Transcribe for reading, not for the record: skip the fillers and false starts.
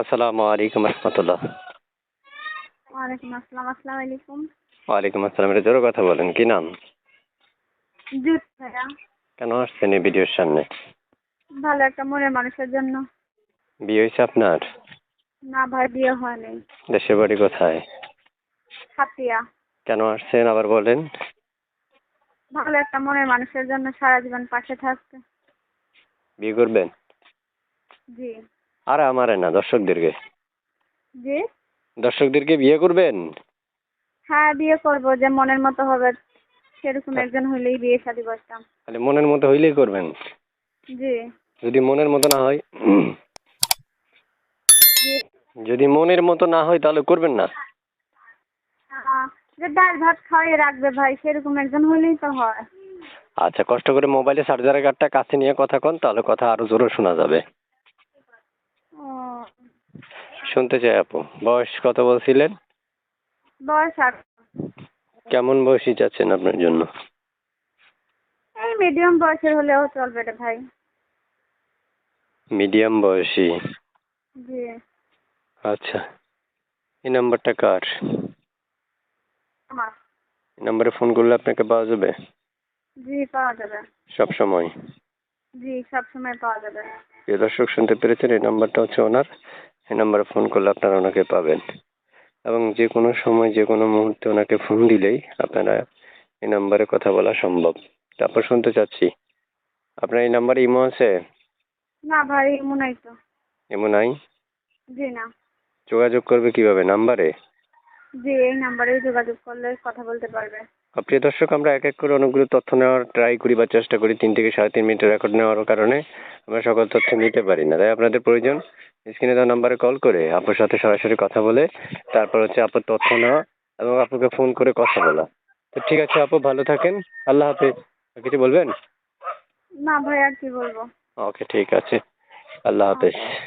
আসসালামু আলাইকুম রহমতুল্লাহ। ওয়ালাইকুম আসসালাম। আসসালামু আলাইকুম। ওয়ালাইকুম আসসালাম। এটা জোরে কথা বলেন, কি নাম? জুট ভাইয়া। কেন আসছেন এই ভিডিওর সামনে? ভালো একটা মনের মানুষের জন্য। বিয়ে হয়েছে আপনার? না ভাই, বিয়ে হয়নি। দেশের বাড়ি কোথায়? সাতিয়া। কেন আসছেন আবার বলেন? ভালো একটা মনের মানুষের জন্য সারা জীবন পাশে থাকতে। বিয়ে করবেন? জি। আর আমারে না, দর্শকদেরকে। জি। দর্শকদেরকে বিয়ে করবেন? হ্যাঁ, বিয়ে করবো, যে মনের মতো হবে সেরকম একজন হইলেই বিয়ে শাদী করতাম। তাহলে মনের মতো হইলেই করবেন? জি। যদি মনের মতো না হয়? জি। যদি মনের মতো না হয় তাহলে করবেন না? যে ডাল ভাত খাওয়াই রাখবে ভাই, সেরকম একজন হইলেই তো হয়। আচ্ছা, কষ্ট করে মোবাইলে চার্জারের কার্ডটা কাছে নিয়ে কথা কন, তাহলে কথা আরো জোরে শোনা যাবে। ও। শুনতে চাই আপু। বয়স কত বলছিলেন? বয়স 8। কেমন বয়সী চাচ্ছেন আপনার জন্য? এই মিডিয়াম বয়সের হলেও চলবে রে ভাই। মিডিয়াম বয়সী। জি। আচ্ছা, এই নাম্বারটা কার? আমার। এই নাম্বারে ফোন করলে আপনাকে পাওয়া যাবে জি, পাওয়া যাবে। সব সময়? জি, সবসময় পাওয়া যাবে। প্রিয় দর্শক, শুনতে পেরেছেন, এই নাম্বারটা হচ্ছে ওনার। এই নাম্বারে ফোন করলে আপনারা ওনাকে পাবেন, এবং যে কোনো সময় যে কোনো মুহূর্তে ওনাকে ফোন দিলেই আপনারা এই নাম্বারে কথা বলা সম্ভব। তারপর শুনতে চাচ্ছি, আপনার এই নাম্বারে ইমো আছে? না ভাই, মনে হয় তো। ইমো নাই? জি না। যোগাযোগ করবে কিভাবে? নাম্বারে? জি, এই নাম্বারে যোগাযোগ করলে কথা বলতে পারবে। প্রিয় দর্শক, আমরা এক এক করে অনেকগুলো তথ্য নেওয়ার ট্রাই করি বা চেষ্টা করি। 3 থেকে 3.5 মিনিটের রেকর্ড নেওয়ার কারণে আমরা সকল তথ্য নিতে পারি না। তাই আপনাদের প্রয়োজন স্ক্রিনে দেওয়া নাম্বারে কল করে আপুর সাথে সরাসরি কথা বলে তারপর হচ্ছে আপুর তথ্য নেওয়া এবং আপুকে ফোন করে কথা বলা। তো ঠিক আছে আপু, ভালো থাকেন। আল্লাহ হাফেজ। আর কিছু বলবেন? না ভাই, আর কি বলবো। ওকে, ঠিক আছে। আল্লাহ হাফেজ। আচ্ছা।